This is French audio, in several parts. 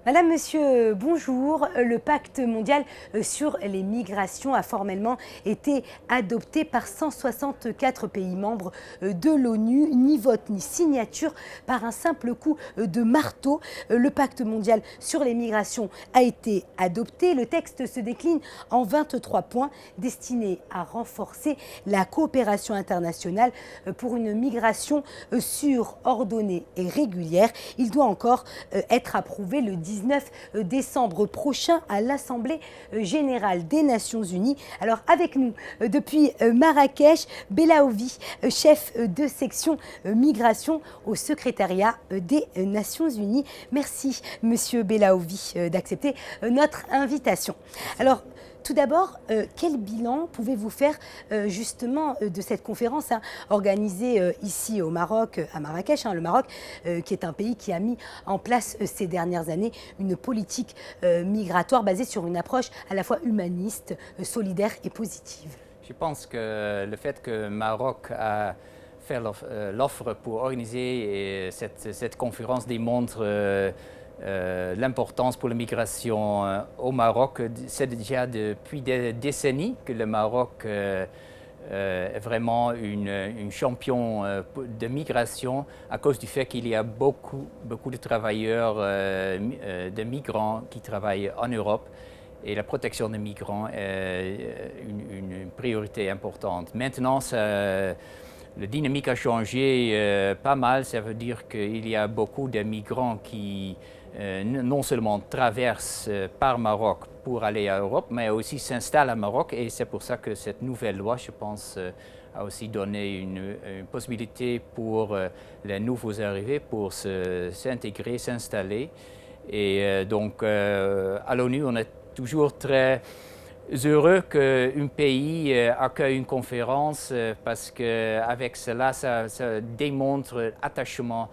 Madame, Monsieur, bonjour. Le pacte mondial sur les migrations a formellement été adopté par 164 pays membres de l'ONU, ni vote ni signature par un simple coup de marteau. Le pacte mondial sur les migrations a été adopté. Le texte se décline en 23 points destinés à renforcer la coopération internationale pour une migration sûre, ordonnée et régulière. Il doit encore être approuvé le 19 décembre prochain à l'Assemblée générale des Nations Unies. Alors avec nous depuis Marrakech, Belaouvi, chef de section migration au secrétariat des Nations Unies. Merci Monsieur Belaouvi d'accepter notre invitation. Alors tout d'abord, quel bilan pouvez-vous faire justement de cette conférence organisée ici au Maroc, à Marrakech, le Maroc, qui est un pays qui a mis en place ces dernières années une politique migratoire basée sur une approche à la fois humaniste, solidaire et positive? Je pense que le fait que le Maroc a fait l'offre pour organiser cette conférence démontre l'importance pour la migration au Maroc. C'est déjà depuis des décennies que le Maroc est vraiment une champion de migration à cause du fait qu'il y a beaucoup de travailleurs, de migrants qui travaillent en Europe. Et la protection des migrants est une priorité importante. Maintenant, la dynamique a changé pas mal. Ça veut dire qu'il y a beaucoup de migrants qui non seulement traversent par Maroc pour aller à Europe, mais aussi s'installent à Maroc. Et c'est pour ça que cette nouvelle loi, je pense, a aussi donné une possibilité pour les nouveaux arrivés pour s'intégrer, s'installer. Et donc, à l'ONU, on est toujours très heureux qu'un pays accueille une conférence parce qu'avec cela, ça démontre l'attachement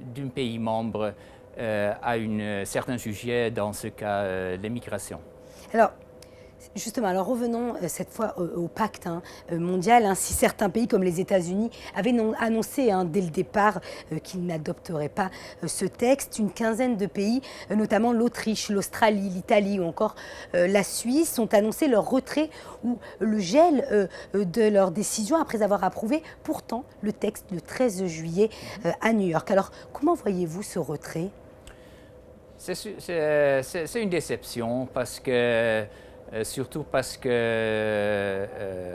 d'un pays membre à un certain sujet, dans ce cas, l'immigration. Alors, justement, alors revenons cette fois au pacte mondial. Si certains pays comme les États-Unis avaient annoncé dès le départ qu'ils n'adopteraient pas ce texte, une quinzaine de pays, notamment l'Autriche, l'Australie, l'Italie ou encore la Suisse, ont annoncé leur retrait ou le gel de leur décision après avoir approuvé pourtant le texte le 13 juillet à New York. Alors, comment voyez-vous ce retrait? C'est une déception surtout parce que,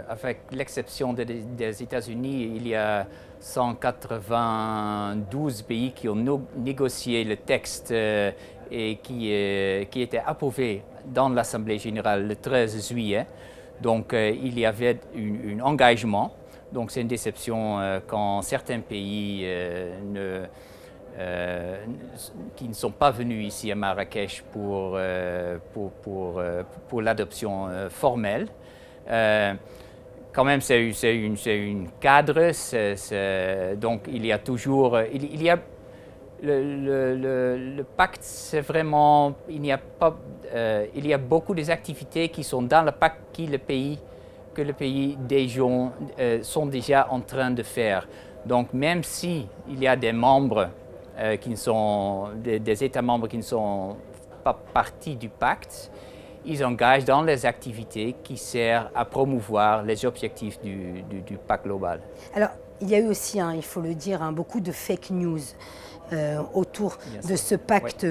avec l'exception des États-Unis, il y a 192 pays qui ont négocié le texte et qui était approuvé dans l'Assemblée générale le 13 juillet. Donc, il y avait un engagement. Donc, c'est une déception quand certains pays qui ne sont pas venus ici à Marrakech pour l'adoption formelle. Quand même, c'est un cadre, donc il y a toujours... Le pacte, c'est vraiment... Il y a beaucoup des activités qui sont dans le pacte que le pays des gens sont déjà en train de faire. Donc, même s'il y a des membres qui sont des États membres qui ne sont pas partie du pacte, ils engagent dans les activités qui servent à promouvoir les objectifs du pacte global. Alors, il y a eu aussi, il faut le dire, beaucoup de fake news autour de ce pacte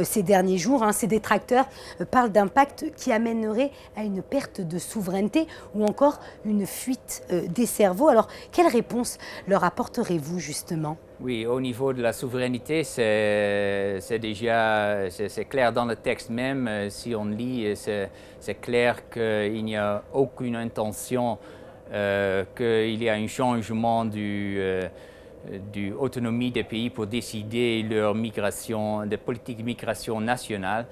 ces derniers jours. Ces détracteurs parlent d'un pacte qui amènerait à une perte de souveraineté ou encore une fuite des cerveaux. Alors, quelle réponse leur apporterez-vous justement? Oui, au niveau de la souveraineté, c'est clair dans le texte même. Si on lit, c'est clair qu'il n'y a aucune intention qu'il y a un changement de autonomie des pays pour décider leur migration, de politique de migration nationale.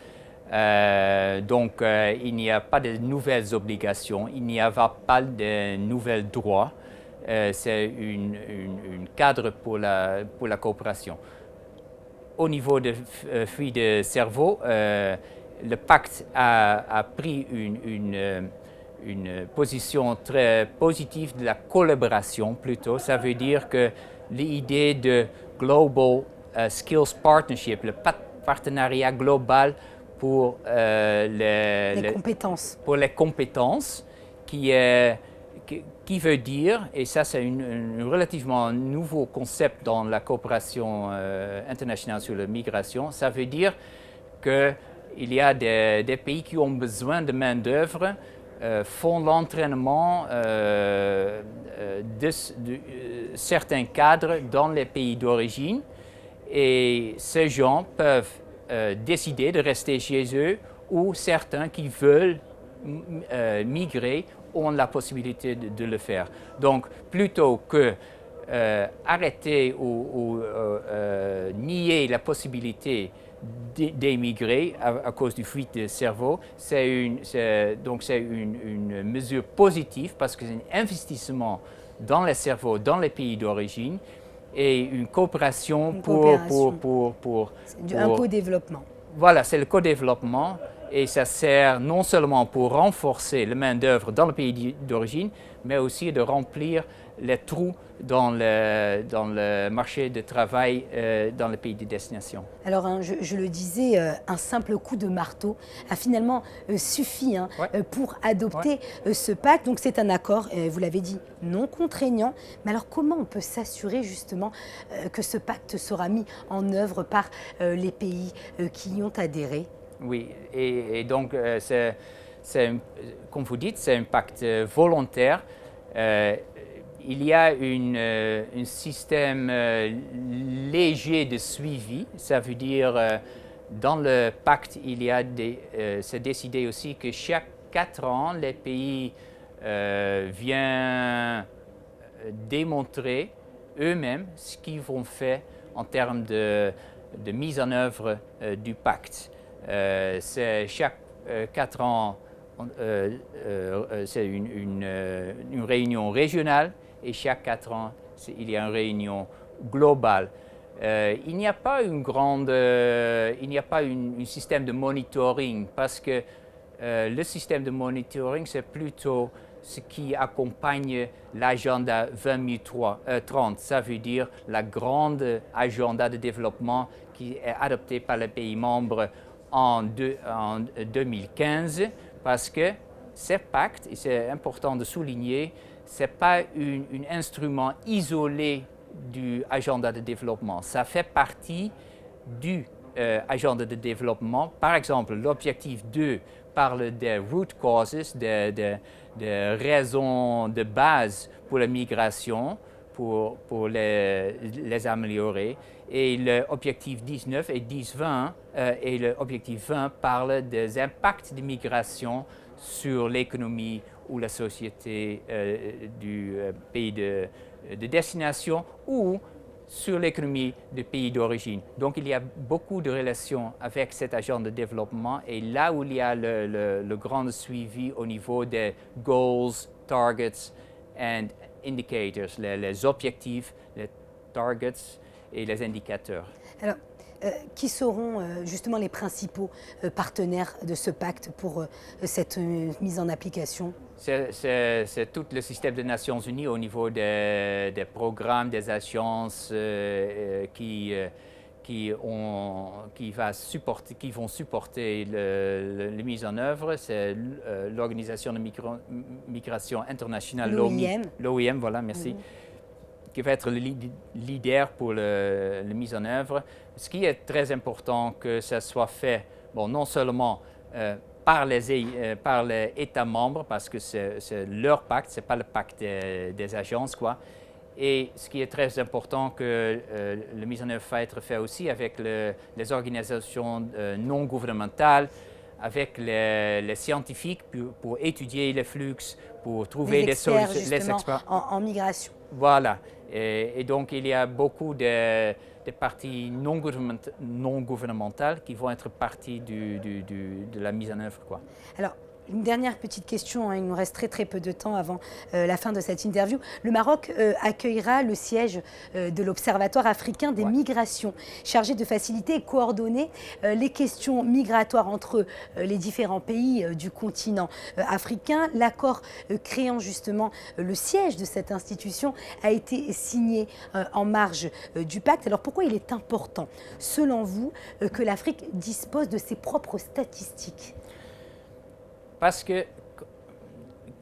Donc, il n'y a pas de nouvelles obligations, il n'y a pas de nouveaux droits. C'est un cadre pour la coopération. Au niveau de fuite de cerveau, le pacte a pris une position très positive de la collaboration plutôt. Ça veut dire que l'idée de Global Skills Partnership, le partenariat global pour Les compétences. pour les compétences, qui veut dire, et ça c'est un relativement nouveau concept dans la coopération internationale sur la migration, ça veut dire qu'il y a des pays qui ont besoin de main-d'œuvre, font l'entraînement de certains cadres dans les pays d'origine, et ces gens peuvent décider de rester chez eux, ou certains qui veulent migrer ont la possibilité de le faire. Donc, plutôt que arrêter ou nier la possibilité d'émigrer à cause du fuite de cerveau, c'est une mesure positive parce que c'est un investissement dans les cerveaux, dans les pays d'origine, et une coopération pour un co-développement. Voilà, c'est le co-développement, et ça sert non seulement pour renforcer la main-d'œuvre dans le pays d'origine, mais aussi de remplir les trous dans le marché de travail dans le pays de destination. Alors, hein, je le disais, un simple coup de marteau a finalement suffi pour adopter ce pacte. Donc, c'est un accord, vous l'avez dit, non contraignant. Mais alors, comment on peut s'assurer justement que ce pacte sera mis en œuvre par les pays qui y ont adhéré? Oui, et donc, comme vous dites, c'est un pacte volontaire. Il y a un système léger de suivi. Ça veut dire, dans le pacte, c'est décidé aussi que chaque 4 ans, les pays viennent démontrer eux-mêmes ce qu'ils vont faire en termes de mise en œuvre du pacte. C'est chaque 4 ans, c'est une réunion régionale, et chaque 4 ans, il y a une réunion globale. Il n'y a pas un système de monitoring, parce que le système de monitoring, c'est plutôt ce qui accompagne l'agenda 2030. Ça veut dire la grande agenda de développement qui est adoptée par les pays membres en 2015, parce que ces pactes, et c'est important de souligner, ce n'est pas un instrument isolé du agenda de développement. Ça fait partie du agenda de développement. Par exemple, l'objectif 2 parle des root causes, des raisons de base pour la migration, pour les améliorer. Et l'objectif 19 et 10-20 et l'objectif 20 parle des impacts de migration sur l'économie ou la société du pays de destination, ou sur l'économie du pays d'origine. Donc il y a beaucoup de relations avec cet agenda de développement, et là où il y a le grand suivi au niveau des goals, targets and indicators, les objectifs, les targets et les indicateurs. Alors, qui seront justement les principaux partenaires de ce pacte pour cette mise en application? C'est tout le système des Nations Unies au niveau des programmes, des agences qui vont supporter la mise en œuvre. C'est l'Organisation de migration internationale, l'OIM, voilà, merci, qui va être le leader pour la mise en œuvre. Ce qui est très important, que ça soit fait, bon, non seulement par les États membres, parce que c'est leur pacte, ce n'est pas le pacte des agences, quoi. Et ce qui est très important, que la mise en œuvre va être faite aussi avec les organisations non gouvernementales, avec les scientifiques pour étudier les flux, pour trouver des solutions. Les experts en migration. Voilà. Et donc, il y a beaucoup de parties non gouvernementales qui vont être partie de la mise en œuvre, quoi. Alors, Une dernière petite question, hein, il nous reste très peu de temps avant la fin de cette interview. Le Maroc accueillera le siège de l'Observatoire africain des migrations, chargé de faciliter et coordonner les questions migratoires entre les différents pays du continent africain. L'accord créant justement le siège de cette institution a été signé en marge du pacte. Alors pourquoi il est important, selon vous, que l'Afrique dispose de ses propres statistiques? Parce que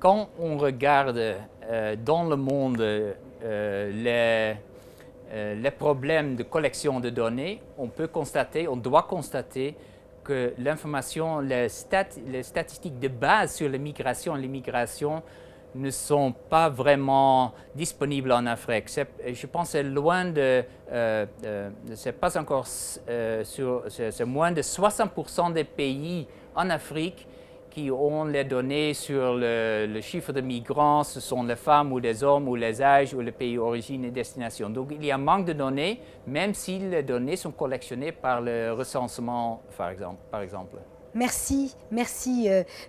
quand on regarde dans le monde les problèmes de collection de données, on doit constater que l'information, les statistiques de base sur l'immigration ne sont pas vraiment disponibles en Afrique. Je pense que c'est loin de, c'est pas encore c'est moins de 60% des pays en Afrique qui ont les données sur le chiffre de migrants, ce sont les femmes ou les hommes ou les âges ou le pays d'origine et destination. Donc il y a un manque de données, même si les données sont collectionnées par le recensement, par exemple. Merci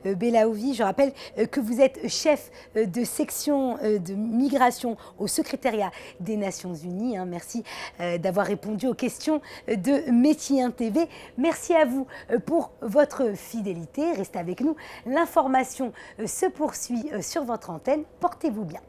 Belaouvi. Je rappelle que vous êtes chef de section de migration au secrétariat des Nations Unies. Merci d'avoir répondu aux questions de Métiers 1 TV. Merci à vous pour votre fidélité. Restez avec nous. L'information se poursuit sur votre antenne. Portez-vous bien.